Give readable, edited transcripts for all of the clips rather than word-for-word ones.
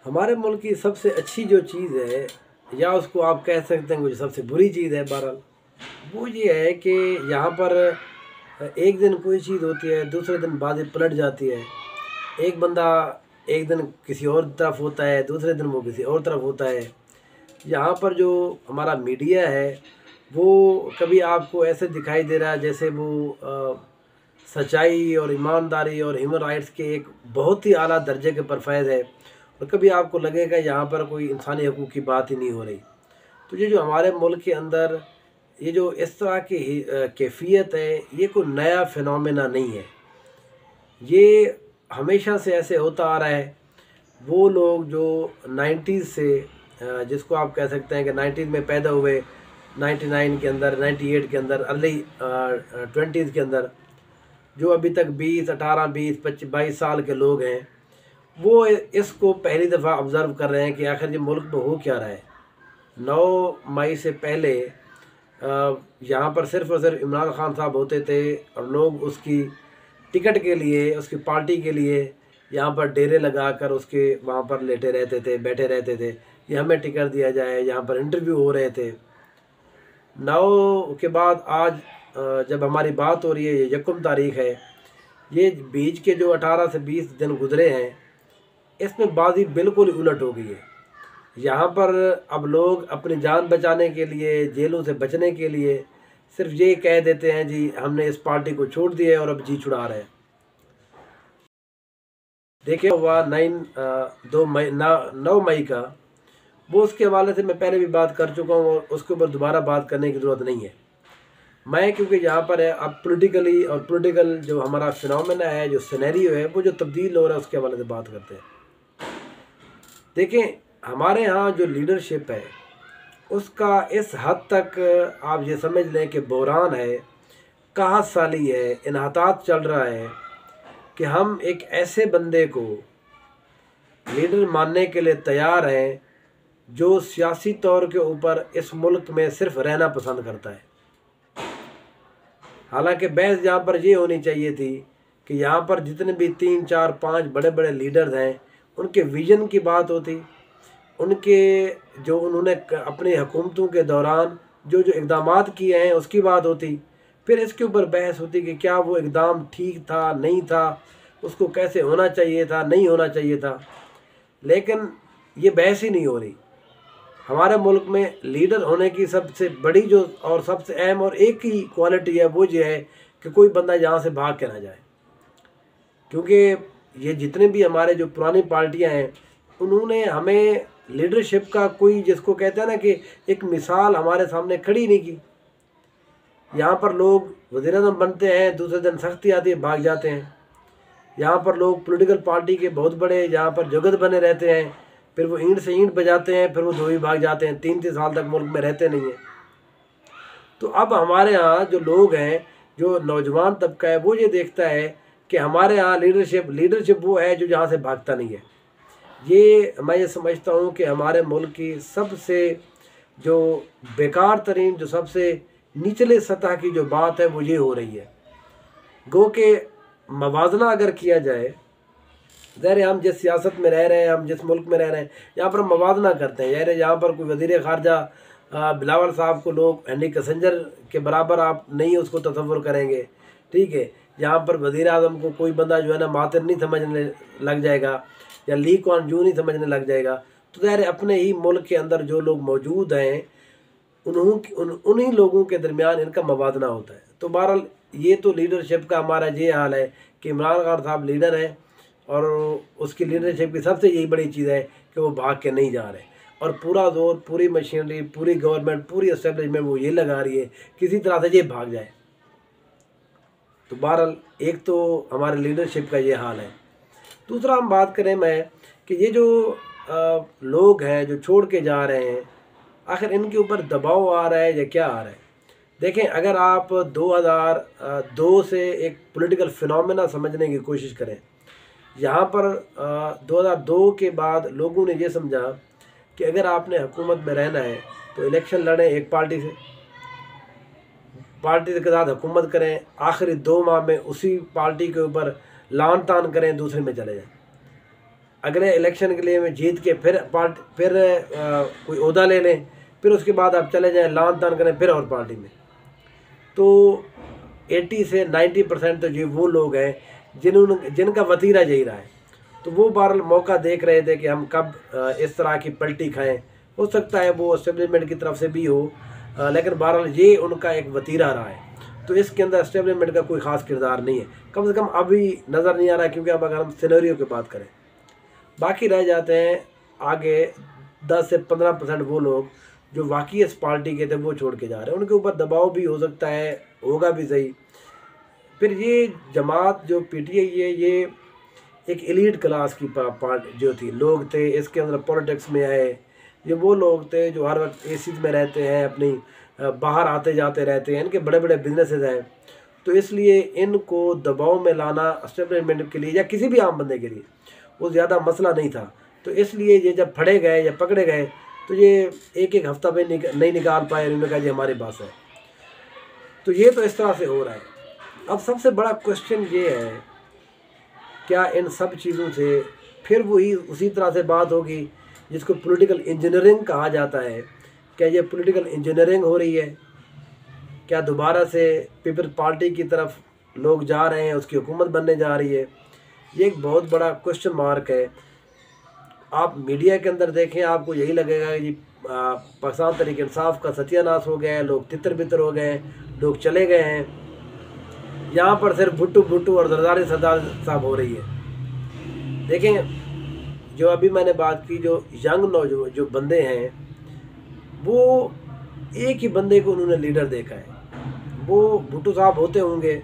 हमारे मुल्क की सबसे अच्छी जो चीज़ है, या उसको आप कह सकते हैं जो सबसे बुरी चीज़ है बहरहाल, वो ये है कि यहाँ पर एक दिन कोई चीज़ होती है, दूसरे दिन बातें पलट जाती है। एक बंदा एक दिन किसी और तरफ होता है, दूसरे दिन वो किसी और तरफ होता है। यहाँ पर जो हमारा मीडिया है, वो कभी आपको ऐसे दिखाई दे रहा है जैसे वो सच्चाई और ईमानदारी और ह्यूमन राइट्स के एक बहुत ही आला दर्जे के परफेज़ है, और कभी आपको लगेगा यहाँ पर कोई इंसानी हकूक़ की बात ही नहीं हो रही। तो ये जो हमारे मुल्क के अंदर ये जो इस तरह की कैफ़ियत है, ये कोई नया फिनोमेना नहीं है। ये हमेशा से ऐसे होता आ रहा है। वो लोग जो 90s से जिसको आप कह सकते हैं कि 90s में पैदा हुए, 99 के अंदर, 98 के अंदर, अर्ली 20s के अंदर, जो अभी तक 20, 18, 20, 25, 22 साल के लोग हैं, वो इसको पहली दफ़ा ऑब्ज़र्व कर रहे हैं कि आखिर ये मुल्क में हो क्या रहा है। 9 मई से पहले यहाँ पर सिर्फ़ और सिर्फ इमरान खान साहब होते थे, और लोग उसकी टिकट के लिए, उसकी पार्टी के लिए यहाँ पर डेरे लगाकर उसके वहाँ पर लेटे रहते थे, बैठे रहते थे, ये हमें टिकट दिया जाए। यहाँ पर इंटरव्यू हो रहे थे। 9 के बाद आज जब हमारी बात हो रही है, ये 1 तारीख़ है, ये बीच के जो 18 से 20 दिन गुजरे हैं, इसमें बाजी बिल्कुल उलट हो गई है। यहाँ पर अब लोग अपनी जान बचाने के लिए, जेलों से बचने के लिए सिर्फ ये कह देते हैं जी हमने इस पार्टी को छोड़ दिया है और अब जी छुड़ा रहे हैं। देखिए हुआ 9 मई का, वो उसके हवाले से मैं पहले भी बात कर चुका हूँ और उसके ऊपर दोबारा बात करने की ज़रूरत नहीं है। मैं क्योंकि यहाँ पर है अब पॉलिटिकली और पॉलिटिकल जो हमारा फिनोमेना है, जो सिनेरियो है, वो जो तब्दील हो रहा है, उसके हवाले से बात करते हैं। देखें, हमारे यहाँ जो लीडरशिप है उसका इस हद तक आप ये समझ लें कि बहरान है, कहां साली है, इन्हतात चल रहा है कि हम एक ऐसे बंदे को लीडर मानने के लिए तैयार हैं जो सियासी तौर के ऊपर इस मुल्क में सिर्फ रहना पसंद करता है। हालांकि बहस यहाँ पर ये होनी चाहिए थी कि यहाँ पर जितने भी 3, 4, 5 बड़े बड़े लीडर्स हैं, उनके विजन की बात होती, उनके जो उन्होंने अपनी हुकूमतों के दौरान जो इक़दामात किए हैं उसकी बात होती। फिर इसके ऊपर बहस होती कि क्या वो इक़दाम ठीक था, नहीं था, उसको कैसे होना चाहिए था, नहीं होना चाहिए था। लेकिन ये बहस ही नहीं हो रही। हमारे मुल्क में लीडर होने की सबसे बड़ी जो और सबसे अहम और एक ही क्वालिटी है, वो ये है कि कोई बंदा यहाँ से भाग के ना जाए। क्योंकि ये जितने भी हमारे जो पुरानी पार्टियाँ हैं, उन्होंने हमें लीडरशिप का कोई, जिसको कहते हैं ना कि एक मिसाल हमारे सामने खड़ी नहीं की। यहाँ पर लोग वज़ीर-ए-आज़म बनते हैं, दूसरे दिन सख्ती आती है, भाग जाते हैं। यहाँ पर लोग पॉलिटिकल पार्टी के बहुत बड़े यहाँ पर जगत बने रहते हैं, फिर वो ईंट से ईंट बजाते हैं, फिर वो धोबी भाग जाते हैं, 3-3 साल तक मुल्क में रहते नहीं हैं। तो अब हमारे यहाँ जो लोग हैं, जो नौजवान तबका है, वो ये देखता है कि हमारे यहाँ लीडरशिप वो है जो जहाँ से भागता नहीं है। ये मैं ये समझता हूँ कि हमारे मुल्क की सबसे जो बेकार तरीन, जो सबसे निचले सतह की जो बात है, वो ये हो रही है। गो के मवाजना अगर किया जाए, ज़ाहिर हम जिस सियासत में रह रहे हैं, हम जिस मुल्क में रह रहे हैं, यहाँ पर हम मवाजना करते हैं। यार यहाँ पर कोई वज़ीर ख़ारजा बिलावल साहब को लोग हेनरी किसिंजर के बराबर आप नहीं उसको तसव्वुर करेंगे, ठीक है। यहाँ पर वज़ीर-ए-आज़म को कोई बंदा जो है ना मातिर नहीं समझने लग जाएगा, या ली कुआन यू नहीं समझने लग जाएगा। तो ज़ाहिर अपने ही मुल्क के अंदर जो लोग मौजूद हैं, उन्हीं लोगों के दरमियान इनका मवाजना होता है। तो बहरहाल ये तो लीडरशिप का हमारा ये हाल है कि इमरान खान साहब लीडर हैं, और उसकी लीडरशिप की सबसे यही बड़ी चीज़ है कि वो भाग के नहीं जा रहे, और पूरा जोर, पूरी मशीनरी, पूरी गवर्नमेंट, पूरी एस्टेब्लिशमेंट वो ये लगा रही है किसी तरह से ये भाग जाए। तो बहरहाल एक तो हमारे लीडरशिप का ये हाल है। दूसरा हम बात करें मैं कि ये जो लोग हैं जो छोड़ के जा रहे हैं, आखिर इनके ऊपर दबाव आ रहा है या क्या आ रहा है। देखें, अगर आप 2002 से एक पॉलिटिकल फिनोमेना समझने की कोशिश करें, यहाँ पर 2002 के बाद लोगों ने ये समझा कि अगर आपने हुकूमत में रहना है तो इलेक्शन लड़ें एक पार्टी के साथ हुकूमत करें, आखिरी 2 माह में उसी पार्टी के ऊपर लान तान करें, दूसरे में चले जाएं। अगले इलेक्शन के लिए में जीत के फिर कोई ओहदा ले लें, फिर उसके बाद आप चले जाएं लान तान करें फिर और पार्टी में। तो 80 से 90% तो जो वो लोग हैं जिनका वतीरा यही रहा है, तो वो बहरहाल मौका देख रहे थे कि हम कब इस तरह की पलटी खाएं। हो सकता है वो एस्टेब्लिशमेंट की तरफ से भी हो, लेकिन बहरहाल ये उनका एक वतीरा रहा है। तो इसके अंदर एस्टेब्लिशमेंट का कोई ख़ास किरदार नहीं है, कम से कम अभी नज़र नहीं आ रहा है। क्योंकि अब अगर हम सिनेरियो की बात करें, बाकी रह जाते हैं आगे 10 से 15% वो लोग जो वाकई इस पार्टी के थे वो छोड़ के जा रहे हैं। उनके ऊपर दबाव भी हो सकता है, होगा भी सही। फिर ये जमात जो पीटीआई है, ये एक एलीट क्लास की पार्ट जो थी, लोग थे इसके अंदर पॉलिटिक्स में आए। ये वो लोग थे जो हर वक्त एसीज में रहते हैं, अपनी बाहर आते जाते रहते हैं, इनके बड़े बड़े बिजनेसेस हैं। तो इसलिए इनको दबाव में लाना एस्टेब्लिशमेंट के लिए या किसी भी आम बंदे के लिए वो ज़्यादा मसला नहीं था। तो इसलिए ये जब फड़े गए या पकड़े गए तो ये एक एक हफ्ता में नहीं निकाल पाए। उन्होंने कहा जी हमारे पास है। तो ये तो इस तरह से हो रहा है। अब सबसे बड़ा क्वेश्चन ये है, क्या इन सब चीज़ों से फिर वही उसी तरह से बात होगी जिसको पॉलिटिकल इंजीनियरिंग कहा जाता है? क्या ये पॉलिटिकल इंजीनियरिंग हो रही है? क्या दोबारा से पीपल्स पार्टी की तरफ लोग जा रहे हैं, उसकी हुकूमत बनने जा रही है? ये एक बहुत बड़ा क्वेश्चन मार्क है। आप मीडिया के अंदर देखें, आपको यही लगेगा कि पाकिस्तान तहरीक इंसाफ का सत्यानाश हो गया है, लोग तितर बितर हो गए हैं, लोग चले गए हैं। यहाँ पर सिर्फ भुट्टू भुट्टू और जरदारी सरदार साहब हो रही है। देखें, जो अभी मैंने बात की, जो यंग नौजवान जो बंदे हैं, वो एक ही बंदे को उन्होंने लीडर देखा है। वो भुट्टू साहब होते होंगे,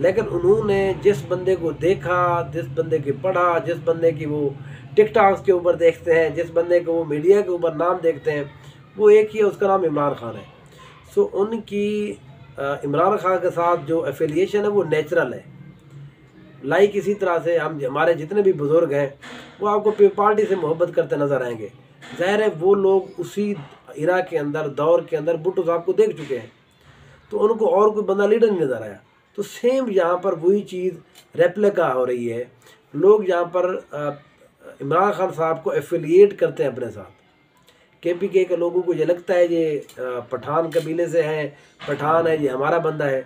लेकिन उन्होंने जिस बंदे को देखा, जिस बंदे की पढ़ा, जिस बंदे की वो टिकटॉक्स के ऊपर देखते हैं, जिस बंदे को वो मीडिया के ऊपर नाम देखते हैं, वो एक ही है, उसका नाम इमरान खान है। सो उनकी इमरान खान के साथ जो एफिलिएशन है वो नेचुरल है। लाइक इसी तरह से हमारे जितने भी बुज़ुर्ग हैं वो आपको पार्टी से मोहब्बत करते नज़र आएंगे। ज़ाहिर है वो लोग उसी इरा के अंदर, दौर के अंदर भुट्टो साहब को देख चुके हैं, तो उनको और कोई बंदा लीडर नहीं नज़र आया। तो सेम यहाँ पर वही चीज़ रेप्लिका हो रही है। लोग यहाँ पर इमरान खान साहब को एफिलिएट करते हैं अपने साथ। KPK के लोगों को ये लगता है ये पठान कबीले से हैं, पठान है, ये हमारा बंदा है।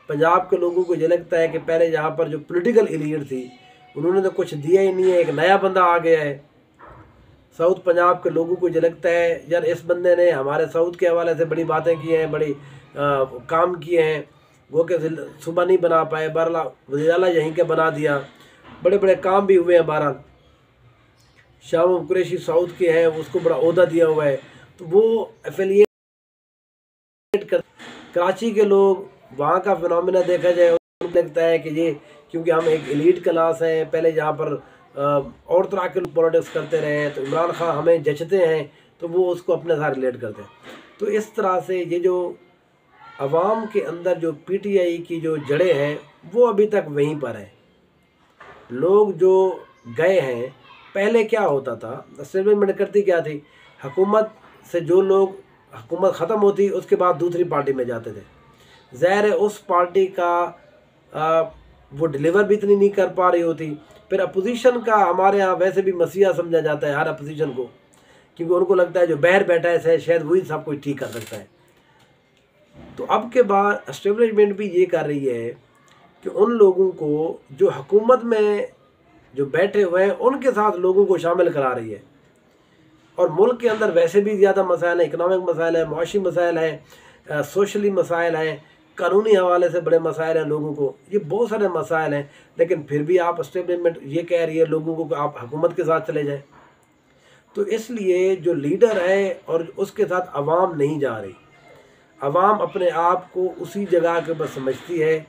पंजाब के लोगों को ये लगता है कि पहले यहाँ पर जो पॉलिटिकल एलीट थी उन्होंने तो कुछ दिया ही नहीं है, एक नया बंदा आ गया है। साउथ पंजाब के लोगों को ये लगता है यार इस बंदे ने हमारे साउथ के हवाले से बड़ी बातें की हैं, बड़ी काम किए हैं, वो के सुबह नहीं बना पाए, बहरहाल वज़ीर आला यहीं के बना दिया, बड़े बड़े काम भी हुए हैं। बहरहाल शाह कुरैशी साउथ के हैं, उसको बड़ा ओहदा दिया हुआ है, तो वो एफिलिएट कर। कराची के लोग, वहाँ का फिनोमिना देखा जाए, उनको लगता है कि ये क्योंकि हम एक एलीट क्लास हैं, पहले यहाँ पर और तरह के पॉलिटिक्स करते रहे हैं, तो इमरान खान हमें जचते हैं, तो वो उसको अपने साथ रिलेट करते हैं। तो इस तरह से ये जो अवाम के अंदर जो PTI की जो जड़ें हैं वो अभी तक वहीं पर है। लोग जो गए हैं, पहले क्या होता था, एस्टेब्लिशमेंट करती क्या थी, हुकूमत से जो लोग, हुकूमत ख़त्म होती उसके बाद दूसरी पार्टी में जाते थे। ज़ाहिर है उस पार्टी का वो डिलीवर भी इतनी नहीं कर पा रही होती। फिर अपोजिशन का हमारे यहाँ वैसे भी मसीहा समझा जाता है हर अपोजिशन को, क्योंकि उनको लगता है जो बाहर बैठा है शायद वही सब कुछ ठीक कर सकता है। तो अब के बाद एस्टेब्लिशमेंट भी ये कर रही है कि उन लोगों को जो हुकूमत में जो बैठे हुए हैं उनके साथ लोगों को शामिल करा रही है। और मुल्क के अंदर वैसे भी ज़्यादा मसाइल हैं, इकनॉमिक मसाइल हैं, मुआशी मसाइल हैं, सोशली मसाइल हैं, कानूनी हवाले से बड़े मसाइल हैं लोगों को, ये बहुत सारे मसाइल हैं। लेकिन फिर भी आप एस्टेब्लिशमेंट ये कह रही है लोगों को कि आप हुकूमत के साथ चले जाएं। तो इसलिए जो लीडर है और उसके साथ अवाम नहीं जा रही। अवाम अपने आप को उसी जगह के ऊपर समझती है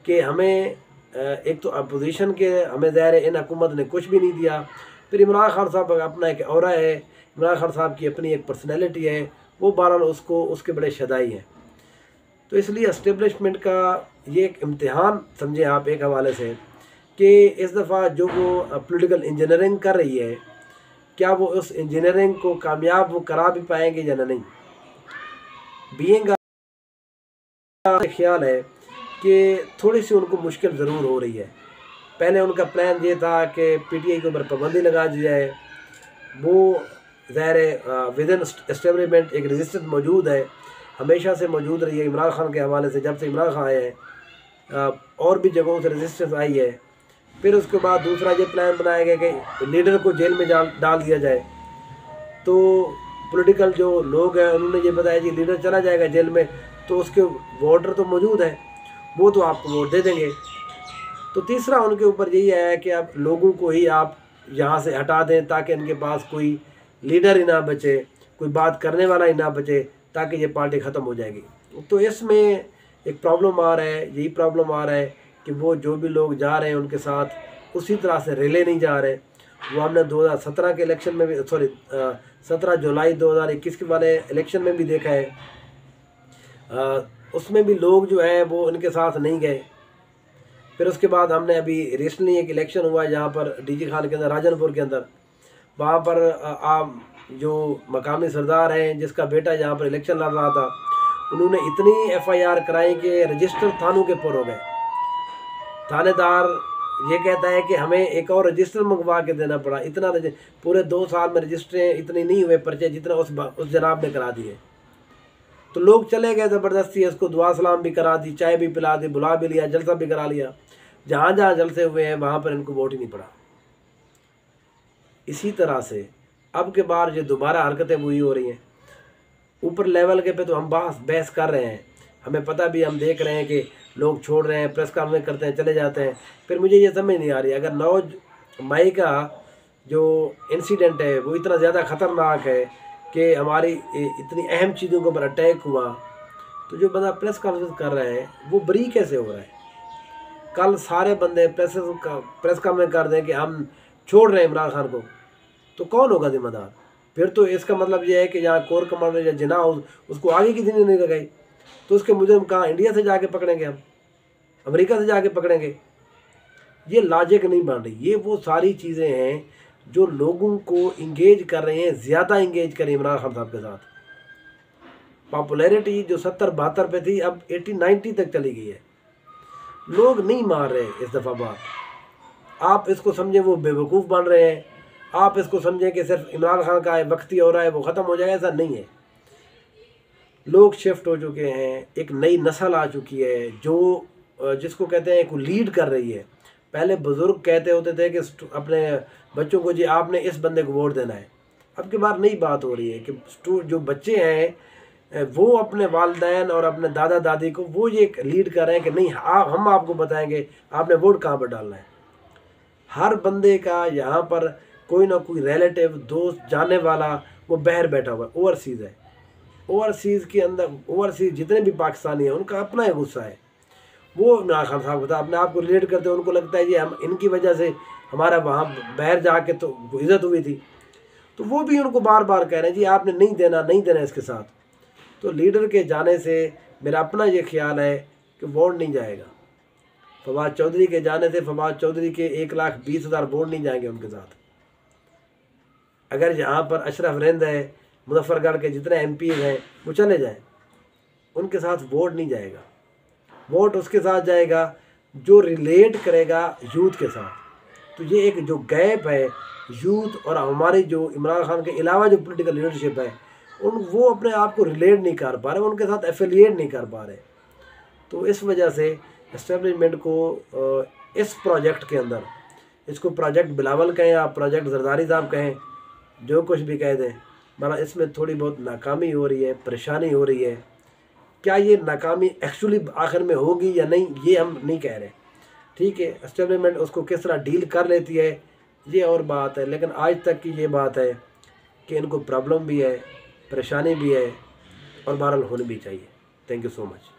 कि हमें एक तो अपोजिशन के, हमें ज़ाहिर है इन हुकूमत ने कुछ भी नहीं दिया। फिर इमरान खान साहब का अपना एक औरा है, इमरान खान साहब की अपनी एक पर्सनैलिटी है, वो बहरहाल उसको उसके बड़े शदाई हैं। तो इसलिए एस्टेब्लिशमेंट का ये एक इम्तिहान समझें आप एक हवाले से कि इस दफ़ा जो वो पॉलिटिकल इंजीनियरिंग कर रही है, क्या वो उस इंजीनियरिंग को कामयाब वो करा भी पाएंगे या नहीं। बीइंग ख्याल है कि थोड़ी सी उनको मुश्किल ज़रूर हो रही है। पहले उनका प्लान ये था कि पीटीआई के ऊपर पाबंदी लगा दी जाए। वो ज़ाहिर विद इन एस्टेब्लिशमेंट एक रेजिस्टेंस मौजूद है, हमेशा से मौजूद रही है इमरान खान के हवाले से। जब से इमरान खान आए हैं और भी जगहों से रेजिस्टेंस आई है। फिर उसके बाद दूसरा ये प्लान बनाया गया कि लीडर को जेल में डाल दिया जाए। तो पॉलिटिकल जो लोग हैं उन्होंने ये बताया कि लीडर चला जाएगा जेल में तो उसके वोटर तो मौजूद है, वो तो आपको वोट दे देंगे। तो तीसरा उनके ऊपर यही है कि आप लोगों को ही आप यहाँ से हटा दें ताकि इनके पास कोई लीडर ही ना बचे, कोई बात करने वाला ही ना बचे, ताकि ये पार्टी ख़त्म हो जाएगी। तो इसमें एक प्रॉब्लम आ रहा है, यही प्रॉब्लम आ रहा है कि वो जो भी लोग जा रहे हैं उनके साथ उसी तरह से रिले नहीं जा रहे। वो हमने 2017 के इलेक्शन में भी 17 जुलाई 2021 के वाले इलेक्शन में भी देखा है, उसमें भी लोग जो हैं वो उनके साथ नहीं गए। फिर उसके बाद हमने अभी रिसेंटली एक इलेक्शन हुआ है जहाँ पर डीजी खान के अंदर, राजनपुर के अंदर, वहाँ पर जो मकामी सरदार हैं जिसका बेटा यहाँ पर इलेक्शन लड़ रहा था, उन्होंने इतनी FIR कराई कि रजिस्टर थानों के पुर हो गए। थानेदार ये कहता है कि हमें एक और रजिस्टर मंगवा के देना पड़ा। इतना पूरे 2 साल में रजिस्टरें इतने नहीं हुए पर्चे जितना उस जनाब ने करा दिए। तो लोग चले गए ज़बरदस्ती, इसको दुआ सलाम भी करा दी, चाय भी पिला दी, बुला भी लिया, जलसा भी करा लिया। जहाँ जहाँ जलसे हुए हैं वहाँ पर इनको वोट ही नहीं पड़ा। इसी तरह से अब के बार जो दोबारा हरकतें वही हो रही हैं। ऊपर लेवल के पे तो हम बहस कर रहे हैं, हमें पता भी, हम देख रहे हैं कि लोग छोड़ रहे हैं, प्रेस कॉन्फ्रेंस करते हैं, चले जाते हैं। फिर मुझे ये समझ नहीं आ रही, अगर 9 मई का जो इंसिडेंट है वो इतना ज़्यादा ख़तरनाक है कि हमारी इतनी अहम चीज़ों के ऊपर अटैक हुआ, तो जो बंदा प्रेस कॉन्फ्रेंस कर रहा है वो बरी कैसे हो रहा है? कल सारे बंदे प्रेस कॉन्फ्रेंस कर दें कि हम छोड़ रहे हैं इमरान खान को, तो कौन होगा जिम्मेदार? फिर तो इसका मतलब यह है कि जहाँ कोर कमांडर या जिना उसको आगे की दिन नहीं लगाई, तो उसके मुजरिम कहाँ इंडिया से जाके पकड़ेंगे, हम अमेरिका से जाके पकड़ेंगे? ये लॉजिक नहीं बन रही। ये वो सारी चीज़ें हैं जो लोगों को इंगेज कर रहे हैं, ज़्यादा इंगेज करें इमरान खान साहब के साथ। पॉपुलैरिटी जो 70-72 पे थी अब 80-90 तक चली गई है। लोग नहीं मार रहे इस दफ़ा बात। आप इसको समझें वो बेवकूफ़ बन रहे हैं, आप इसको समझें कि सिर्फ इमरान खान का वक्ती हो रहा है वो ख़त्म हो जाएगा, ऐसा नहीं है। लोग शिफ्ट हो चुके हैं, एक नई नस्ल आ चुकी है जो जिसको कहते हैं को लीड कर रही है। पहले बुज़ुर्ग कहते होते थे कि अपने बच्चों को जी आपने इस बंदे को वोट देना है। अब की बार नई बात हो रही है कि जो बच्चे हैं वो अपने वालिदैन और अपने दादा दादी को वो ये लीड कर रहे हैं कि नहीं हम आपको बताएंगे आपने वोट कहाँ पर डालना है। हर बंदे का यहाँ पर कोई ना कोई रिलेटिव, दोस्त, जाने वाला वो बाहर बैठा हुआ है, ओवरसीज़ है। ओवरसीज़ के अंदर ओवरसीज़ जितने भी पाकिस्तानी हैं उनका अपना ही गुस्सा है। वो इमरान खान साहब होता अपने आप को रिलेट करते हैं, उनको लगता है जी हम इनकी वजह से हमारा वहाँ बाहर जाके तो इज़्ज़त हुई थी। तो वो भी उनको बार बार कह रहे हैं जी आपने नहीं देना इसके साथ। तो लीडर के जाने से मेरा अपना ये ख्याल है कि वोट नहीं जाएगा। फवाद चौधरी के जाने से फवाद चौधरी के 1,20,000 वोट नहीं जाएंगे उनके साथ। अगर यहाँ पर अशरफ रिंद है, मुजफ्फरगढ़ के जितने MP हैं वो चले जाएं, उनके साथ वोट नहीं जाएगा। वोट उसके साथ जाएगा जो रिलेट करेगा यूथ के साथ। तो ये एक जो गैप है यूथ और हमारी जो इमरान खान के अलावा जो पॉलिटिकल लीडरशिप है वो अपने आप को रिलेट नहीं कर पा रहे, उनके साथ एफिलिएट नहीं कर पा रहे। तो इस वजह से एस्टेब्लिशमेंट को इस प्रोजेक्ट के अंदर, इसको प्रोजेक्ट बिलावल कहें आप, प्रोजेक्ट जरदारी साहब कहें, जो कुछ भी कह दें, मगर इसमें थोड़ी बहुत नाकामी हो रही है, परेशानी हो रही है। क्या ये नाकामी एक्चुअली आखिर में होगी या नहीं ये हम नहीं कह रहे। ठीक है, एस्टेब्लिशमेंट उसको किस तरह डील कर लेती है ये और बात है, लेकिन आज तक की ये बात है कि इनको प्रॉब्लम भी है, परेशानी भी है और बहरहाल होनी भी चाहिए। Thank you so much.